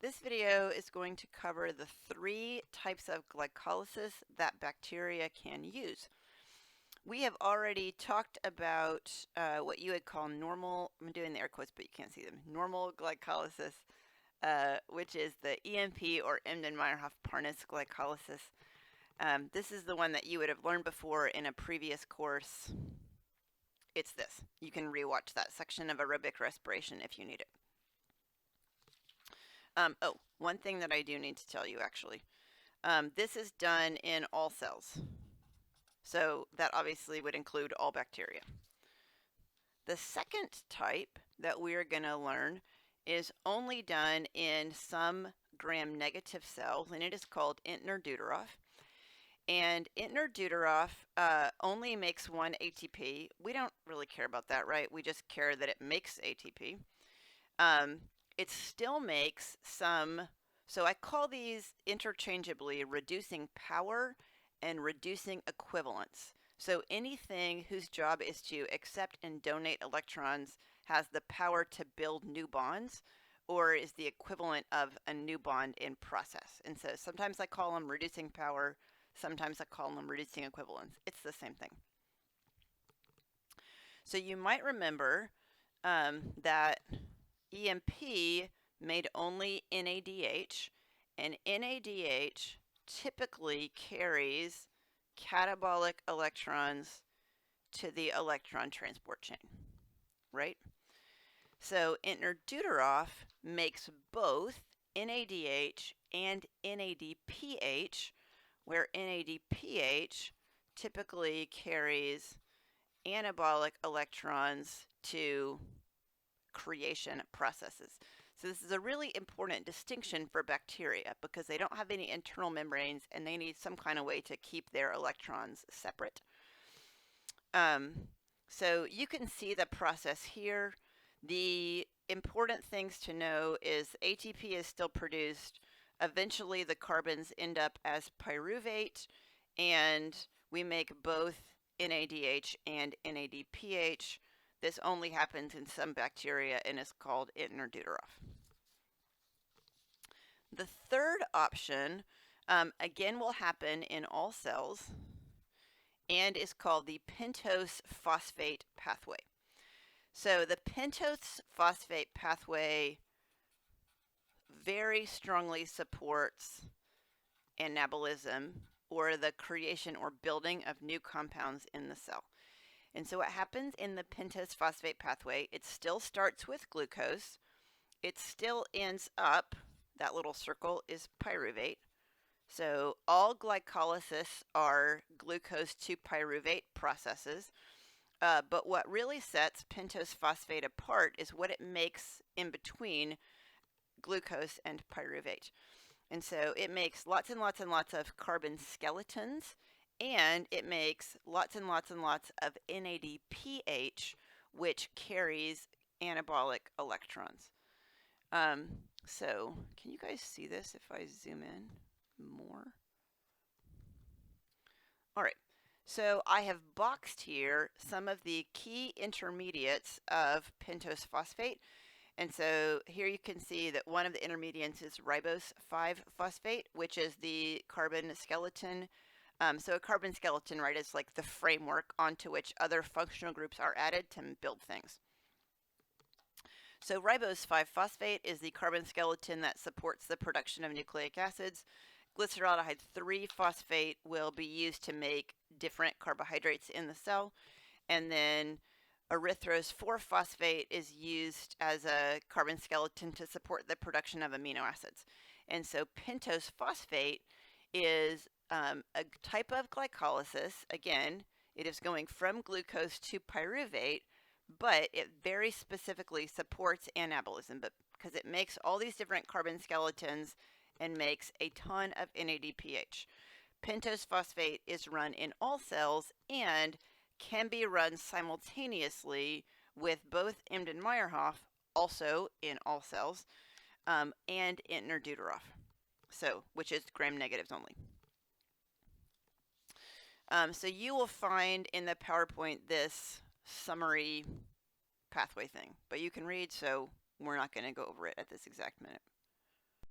This video is going to cover the 3 types of glycolysis that bacteria can use. We have already talked about what you would call normal, I'm doing the air quotes but you can't see them, normal glycolysis, which is the EMP or Embden-Meyerhof-Parnas glycolysis. This is the one that you would have learned before in a previous course. It's this. You can rewatch that section of aerobic respiration if you need it. Oh, one thing that I do need to tell you actually. This is done in all cells. So that obviously would include all bacteria. The second type that we're going to learn is only done in some gram-negative cells, and it is called Entner-Deuteroff. And Entner-Deuteroff only makes one ATP. We don't really care about that, right? We just care that it makes ATP. It still makes some, so I call these interchangeably reducing power and reducing equivalence. So anything whose job is to accept and donate electrons has the power to build new bonds or is the equivalent of a new bond in process. And so sometimes I call them reducing power, sometimes I call them reducing equivalence. It's the same thing. So you might remember that EMP made only NADH, and NADH typically carries catabolic electrons to the electron transport chain, right? So Entner-Deuteroff makes both NADH and NADPH, where NADPH typically carries anabolic electrons to creation processes. So this is a really important distinction for bacteria because they don't have any internal membranes and they need some kind of way to keep their electrons separate. So you can see the process here. The important things to know is ATP is still produced. Eventually the carbons end up as pyruvate and we make both NADH and NADPH. This only happens in some bacteria and is called Entner-Deuteroff. The third option, again, will happen in all cells and is called the pentose phosphate pathway. So the pentose phosphate pathway very strongly supports anabolism or the creation or building of new compounds in the cell. And so what happens in the pentose phosphate pathway, it still starts with glucose. It still ends up, that little circle is pyruvate. So all glycolysis are glucose to pyruvate processes. But what really sets pentose phosphate apart is what it makes in between glucose and pyruvate. And so it makes lots and lots and lots of carbon skeletons, and it makes lots and lots and lots of NADPH, which carries anabolic electrons. So can you guys see this if I zoom in more? All right, so I have boxed here some of the key intermediates of pentose phosphate. And so here you can see that one of the intermediates is ribose 5-phosphate, which is the carbon skeleton. So a carbon skeleton, right, is like the framework onto which other functional groups are added to build things. So ribose 5-phosphate is the carbon skeleton that supports the production of nucleic acids. Glyceraldehyde 3-phosphate will be used to make different carbohydrates in the cell. And then erythrose 4-phosphate is used as a carbon skeleton to support the production of amino acids. And so pentose phosphate is a type of glycolysis. Again, it is going from glucose to pyruvate, but it very specifically supports anabolism because it makes all these different carbon skeletons and makes a ton of NADPH. Pentose phosphate is run in all cells and can be run simultaneously with both Embden-Meyerhof, also in all cells, and Entner-Deuteroff, so which is gram negatives only. So you will find in the PowerPoint this summary pathway thing, but you can read, so we're not going to go over it at this exact minute.